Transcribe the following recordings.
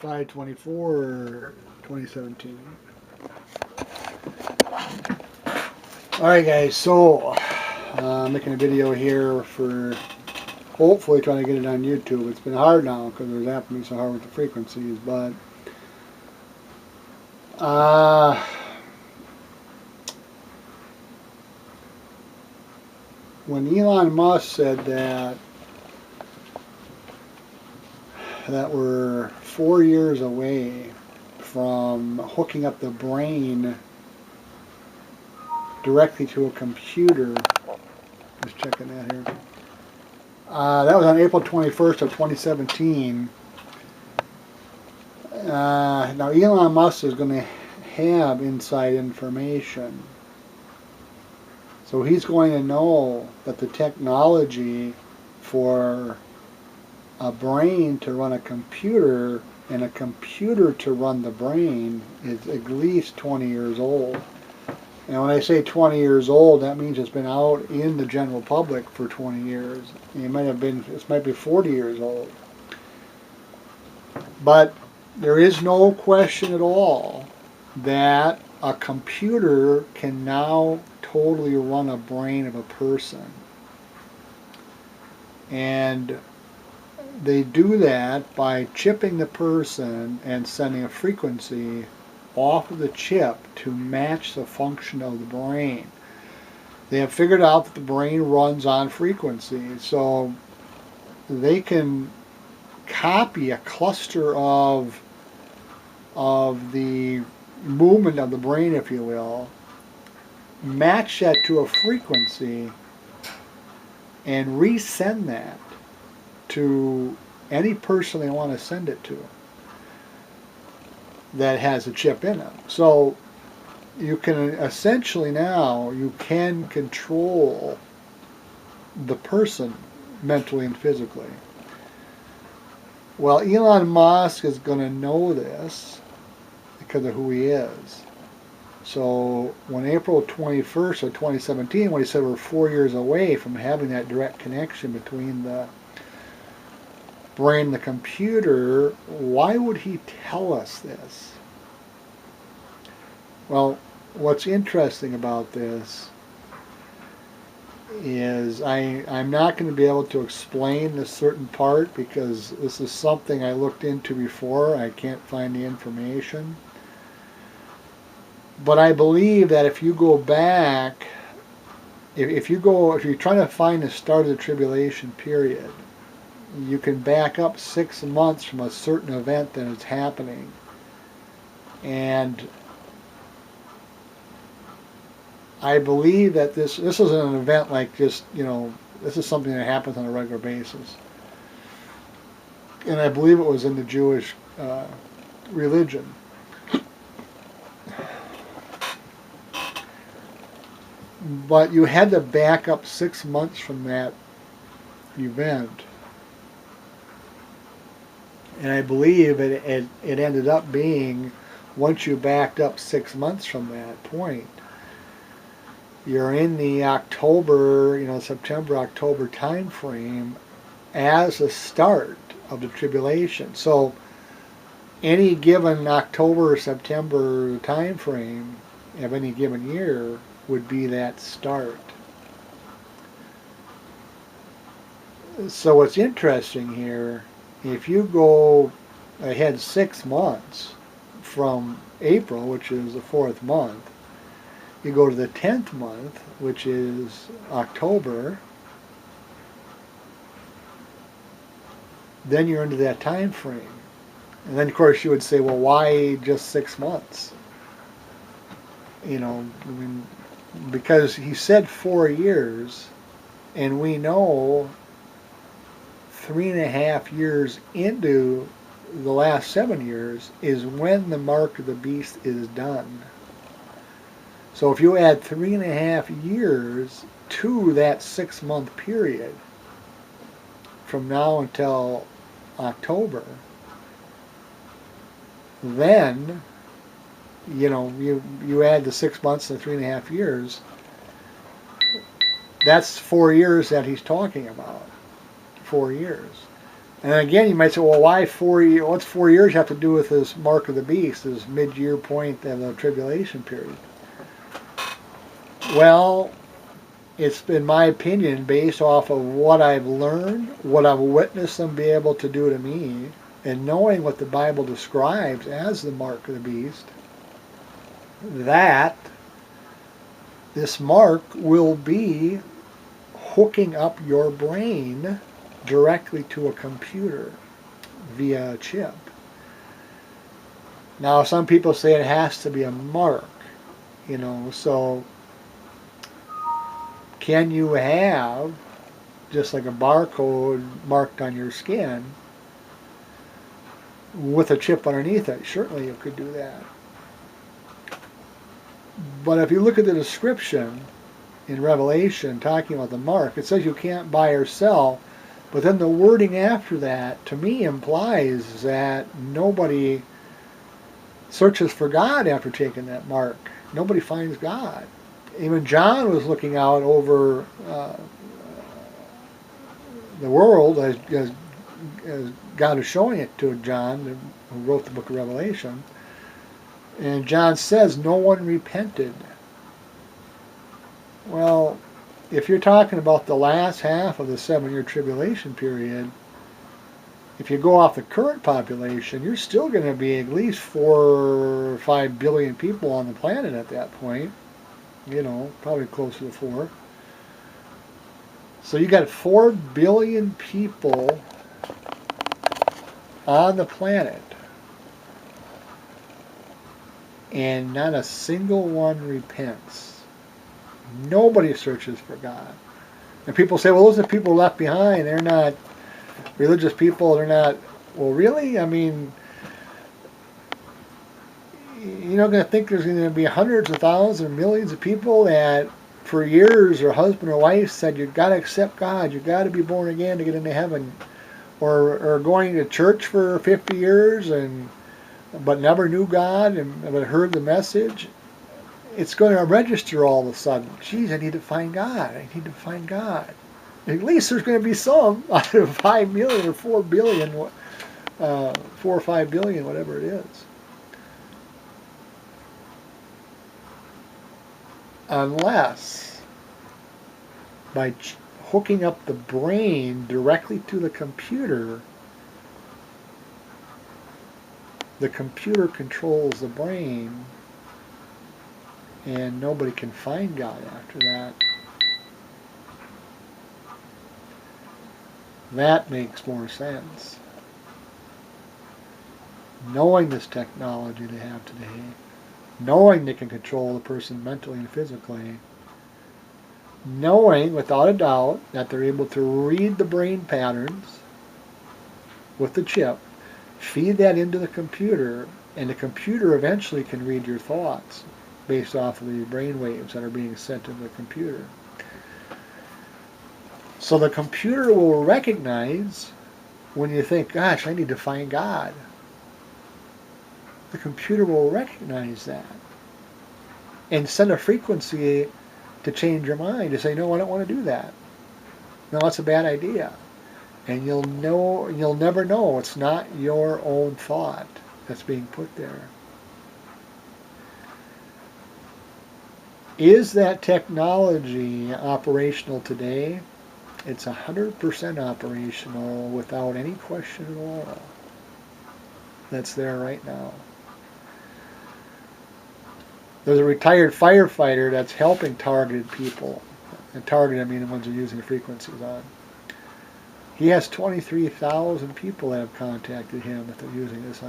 5/24, 2017. Alright guys, so making a video here for hopefully trying to get it on YouTube. It's been hard now because there's happening so hard with the frequencies, but when Elon Musk said that we're 4 years away from hooking up the brain directly to a computer, just checking that here. That was on April 21st of 2017. Now Elon Musk is going to have inside information. So he's going to know that the technology for a brain to run a computer and a computer to run the brain is at least 20 years old. And when I say 20 years old, that means it's been out in the general public for 20 years. It might be 40 years old. But there is no question at all that a computer can now totally run a brain of a person. And they do that by chipping the person and sending a frequency off of the chip to match the function of the brain. They have figured out that the brain runs on frequencies, so they can copy a cluster of the movement of the brain, if you will, match that to a frequency, and resend that to any person they want to send it to that has a chip in it. So you can essentially now, you can control the person mentally and physically. Well, Elon Musk is going to know this because of who he is. So when April 21st of 2017, when he said we're 4 years away from having that direct connection between the brain and the computer, why would he tell us this? Well, what's interesting about this is I'm not going to be able to explain this certain part because this is something I looked into before. I can't find the information. But I believe that if you go back, if you're trying to find the start of the tribulation period, you can back up 6 months from a certain event that is happening. And I believe that this isn't an event like just, this is something that happens on a regular basis. And I believe it was in the Jewish religion. But you had to back up 6 months from that event. And I believe it ended up being, once you backed up 6 months from that point, you're in the October, September, October time frame as a start of the tribulation. So any given October or September time frame of any given year would be that start. So what's interesting here, if you go ahead 6 months from April, which is the 4th month, you go to the 10th month, which is October, then you're into that time frame. And then of course you would say, well, why just 6 months? Because he said 4 years, and we know 3.5 years into the last 7 years is when the mark of the beast is done. So if you add 3.5 years to that 6 month period from now until October, then you add the 6 months to 3.5 years, that's 4 years that he's talking about. 4 years. And again, you might say, well, why 4 years? What's 4 years have to do with this mark of the beast, this mid-year point of the tribulation period? Well, it's, in my opinion, based off of what I've learned, what I've witnessed them be able to do to me, and knowing what the Bible describes as the mark of the beast, that this mark will be hooking up your brain directly to a computer via a chip. Now, some people say it has to be a mark, so can you have just like a barcode marked on your skin with a chip underneath it? Certainly you could do that. But if you look at the description in Revelation talking about the mark, it says you can't buy or sell, but then the wording after that to me implies that nobody searches for God after taking that mark. Nobody finds God. Even John was looking out over the world as God is showing it to John, who wrote the book of Revelation. And John says, no one repented. Well, if you're talking about the last half of the 7-year tribulation period, if you go off the current population, you're still going to be at least 4 or 5 billion people on the planet at that point. Probably closer to 4. So you got 4 billion people on the planet, and not a single one repents. Nobody searches for God. And people say, well, those are people left behind. They're not religious people. They're not. Well, really? I mean, you're not going to think there's going to be hundreds of thousands or millions of people that for years their husband or wife said, you've got to accept God. You've got to be born again to get into heaven. Or going to church for 50 years but never knew God but heard the message. It's going to register all of a sudden. Geez, I need to find God. I need to find God. At least there's going to be some out of 5 million or 4 billion, 4 or 5 billion, whatever it is. Unless by hooking up the brain directly to the computer controls the brain, and nobody can find God after that. That makes more sense. Knowing this technology they have today, knowing they can control the person mentally and physically, knowing without a doubt that they're able to read the brain patterns with the chip, feed that into the computer, and the computer eventually can read your thoughts based off of the brain waves that are being sent to the computer. So the computer will recognize when you think, gosh, I need to find God. The computer will recognize that and send a frequency to change your mind, to say, no, I don't want to do that. No, that's a bad idea. And you'll never know. It's not your own thought that's being put there. Is that technology operational today? It's 100% operational without any question at all. That's there right now. There's a retired firefighter that's helping targeted people. And targeted, I mean the ones who are using the frequencies on. He has 23,000 people that have contacted him that they're using this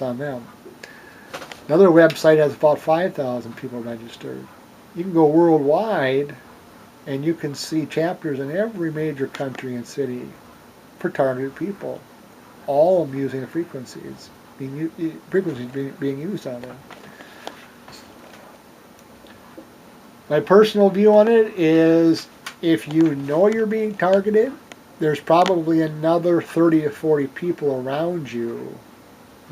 on them. Another website has about 5,000 people registered. You can go worldwide, and you can see chapters in every major country and city for targeted people. All of them using the frequencies being used on them. My personal view on it is, if you know you're being targeted, there's probably another 30 to 40 people around you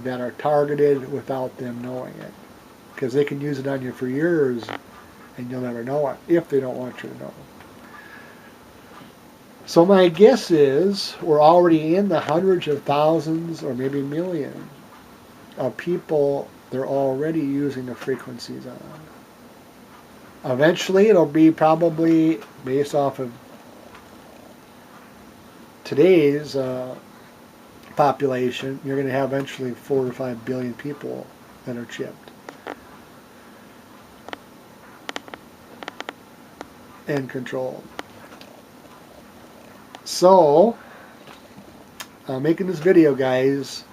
that are targeted without them knowing it. Because they can use it on you for years and you'll never know it, if they don't want you to know. So my guess is we're already in the hundreds of thousands or maybe millions of people they're already using the frequencies on. Eventually it'll be probably based off of today's population, you're going to have eventually 4 to 5 billion people that are chipped and controlled. So, I'm making this video, guys.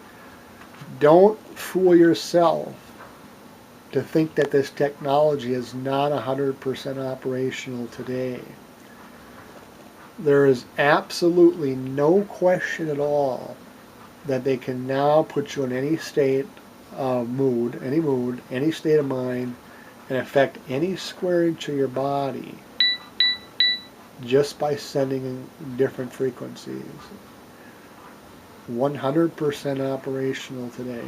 Don't fool yourself to think that this technology is not 100% operational today. There is absolutely no question at all that they can now put you in any state of mood, any state of mind, and affect any square inch of your body just by sending different frequencies. 100% operational today.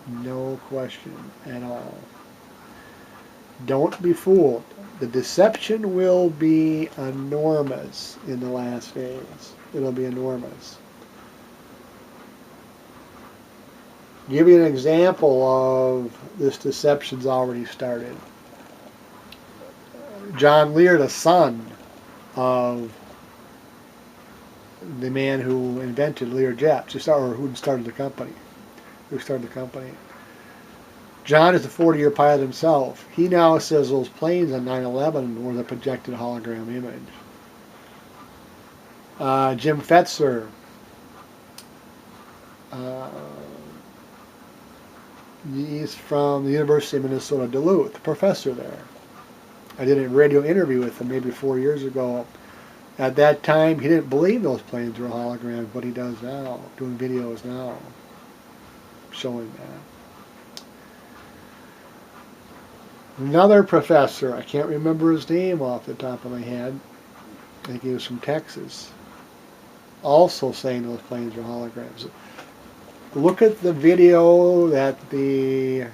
No question at all. Don't be fooled. The deception will be enormous in the last days. It'll be enormous. Give you an example of this deception's already started. John Lear, the son of the man who invented Learjet, or who started the company. John is a 40-year pilot himself. He now says those planes on 9/11 were the projected hologram image. Jim Fetzer, he's from the University of Minnesota Duluth, the professor there. I did a radio interview with him maybe 4 years ago. At that time, he didn't believe those planes were holograms, but he does now, doing videos now, showing that. Another professor, I can't remember his name off the top of my head, I think he was from Texas, also saying those planes are holograms. Look at the video that the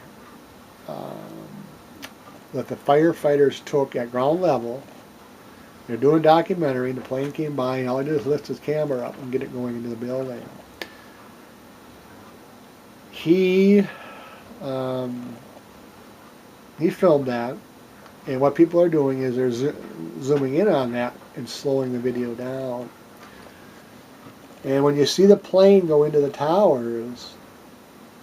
firefighters took at ground level. They're doing a documentary, and the plane came by, and all he did is lift his camera up and get it going into the building. He filmed that, and what people are doing is they're zooming in on that and slowing the video down. And when you see the plane go into the towers,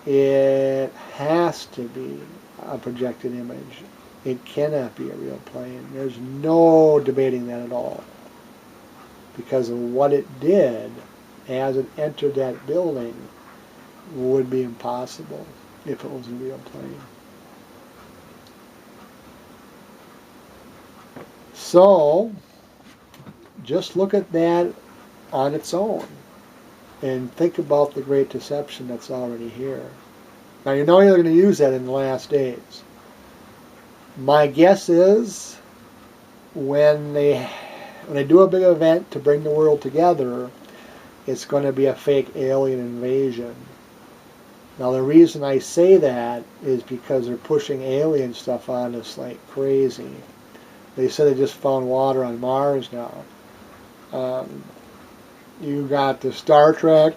it has to be a projected image. It cannot be a real plane. There's no debating that at all. Because of what it did as it entered that building would be impossible if it was a real plane. So, just look at that on its own and think about the great deception that's already here. Now you know you're going to use that in the last days. My guess is when they do a big event to bring the world together, it's going to be a fake alien invasion. Now the reason I say that is because they're pushing alien stuff on us like crazy. They said they just found water on Mars now. You got the Star Trek,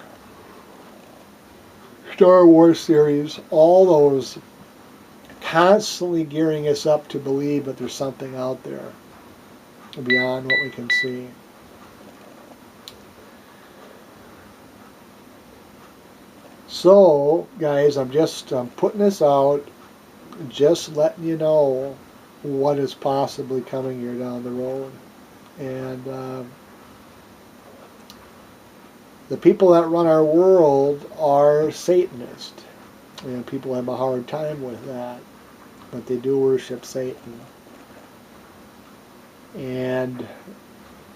Star Wars series, all those constantly gearing us up to believe that there's something out there beyond what we can see. So, guys, I'm putting this out, just letting you know what is possibly coming here down the road. And the people that run our world are Satanists. And people have a hard time with that. But they do worship Satan. And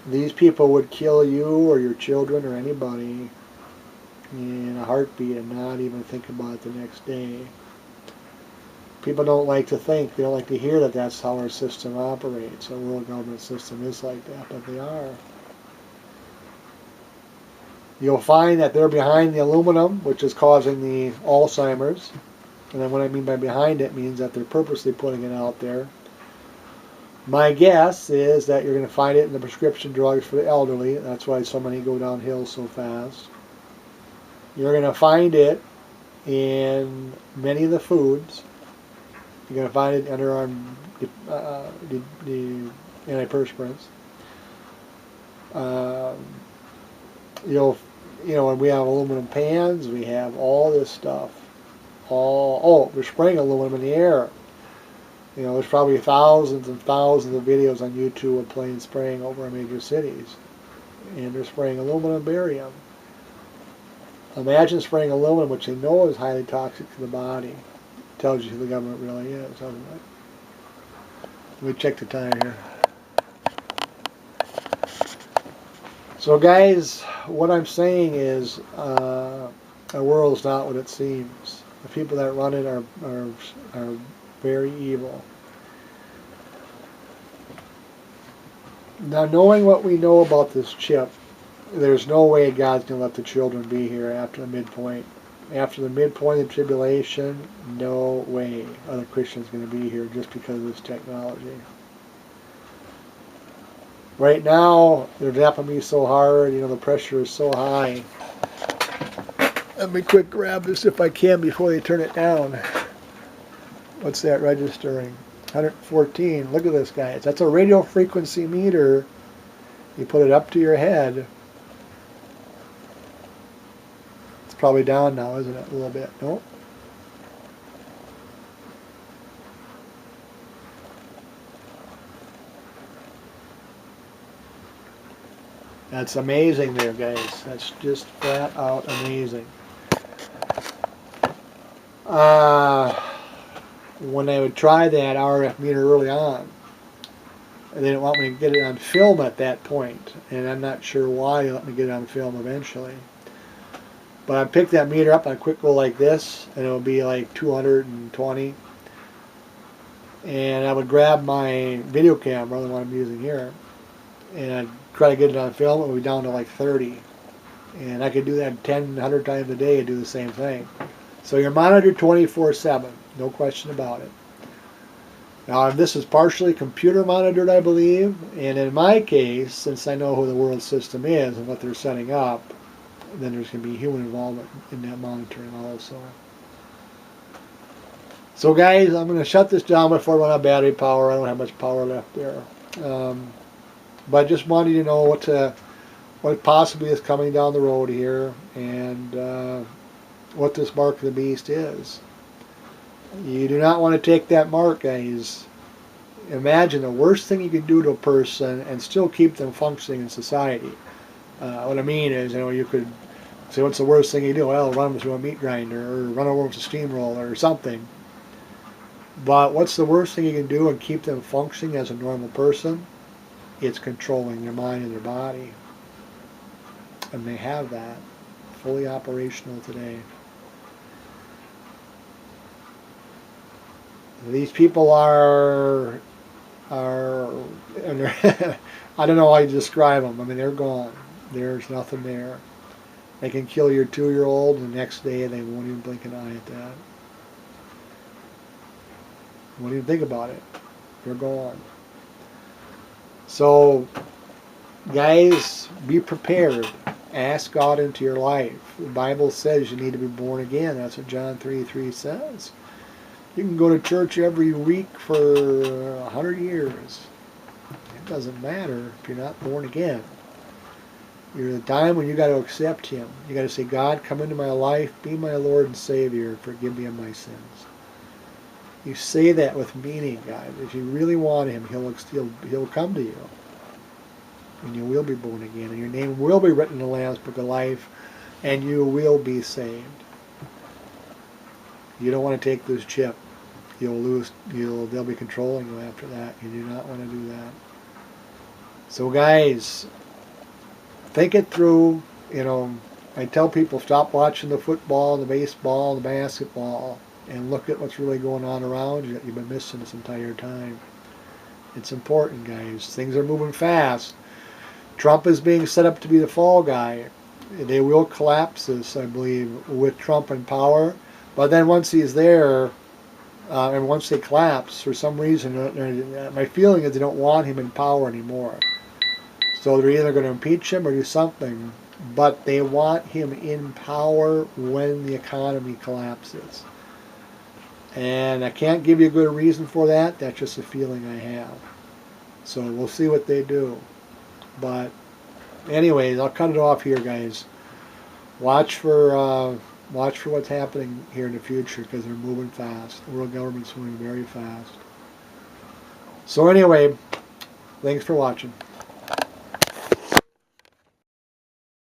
these people would kill you or your children or anybody in a heartbeat and not even think about it the next day. People don't like to think, they don't like to hear that that's how our system operates. Our world government system is like that, but they are. You'll find that they're behind the aluminum, which is causing the Alzheimer's. And then what I mean by behind it means that they're purposely putting it out there. My guess is that you're going to find it in the prescription drugs for the elderly. That's why so many go downhill so fast. You're going to find it in many of the foods. You're going to find it under our the antiperspirants. Um, and we have aluminum pans. We have all this stuff. We're spraying aluminum in the air. There's probably thousands and thousands of videos on YouTube of planes spraying over major cities, and they're spraying aluminum, barium. Imagine spraying aluminum, which they know is highly toxic to the body. Tells you who the government really is, doesn't it? Let me check the time here. So guys, what I'm saying is our world's not what it seems. The people that run it are very evil. Now, knowing what we know about this chip, there's no way God's going to let the children be here after the midpoint. After the midpoint of the tribulation, no way are the Christians going to be here just because of this technology. Right now, they're zapping me so hard, the pressure is so high. Let me quick grab this if I can before they turn it down. What's that registering? 114. Look at this, guys. That's a radio frequency meter. You put it up to your head. It's probably down now, isn't it? A little bit. Nope. That's amazing there, guys. That's just flat out amazing. When I would try that RF meter early on, they didn't want me to get it on film at that point, and I'm not sure why they let me get it on film eventually. But I picked that meter up, I'd quick go like this, and it would be like 220. And I would grab my video camera, the one I'm using here, and I'd try to get it on film. It would be down to like 30. And I could do that 10, 100 times a day and do the same thing. So you're monitored 24/7, no question about it. Now, this is partially computer monitored, I believe, and in my case, since I know who the world system is and what they're setting up, then there's going to be human involvement in that monitoring also. So guys, I'm going to shut this down before I run out of battery power. I don't have much power left there. But I just wanted you to know what possibly is coming down the road here, and what this mark of the beast is. You do not want to take that mark, guys. Imagine the worst thing you could do to a person and still keep them functioning in society. What I mean is, you could say, what's the worst thing you do? Well, run them through a meat grinder, or run over with a steamroller, or something. But what's the worst thing you can do and keep them functioning as a normal person? It's controlling their mind and their body. And they have that fully operational today. These people are and they're I don't know how you describe them. I mean, they're gone. There's nothing there. They can kill your 2-year-old, and the next day they won't even blink an eye at that. Won't even think about it. They're gone. So, guys, be prepared. Ask God into your life. The Bible says you need to be born again. That's what John 3:3 says. You can go to church every week for 100 years. It doesn't matter if you're not born again. You're the time when you got to accept Him. You got to say, God, come into my life, be my Lord and Savior, forgive me of my sins. You say that with meaning, guys. If you really want Him, He'll come to you. And you will be born again. And your name will be written in the Lamb's Book of Life. And you will be saved. You don't want to take this chip. They'll be controlling you after that. You do not want to do that. So guys, think it through. I tell people, stop watching the football, the baseball, the basketball, and look at what's really going on around you that you've been missing this entire time. It's important, guys. Things are moving fast. Trump is being set up to be the fall guy. They will collapse this, I believe, with Trump in power. But then once he's there, and once they collapse, for some reason, my feeling is they don't want him in power anymore. So they're either going to impeach him or do something, but they want him in power when the economy collapses. And I can't give you a good reason for that. That's just a feeling I have. So we'll see what they do. But anyways, I'll cut it off here, guys. Watch for what's happening here in the future, because they're moving fast. The world government's moving very fast. So anyway, thanks for watching.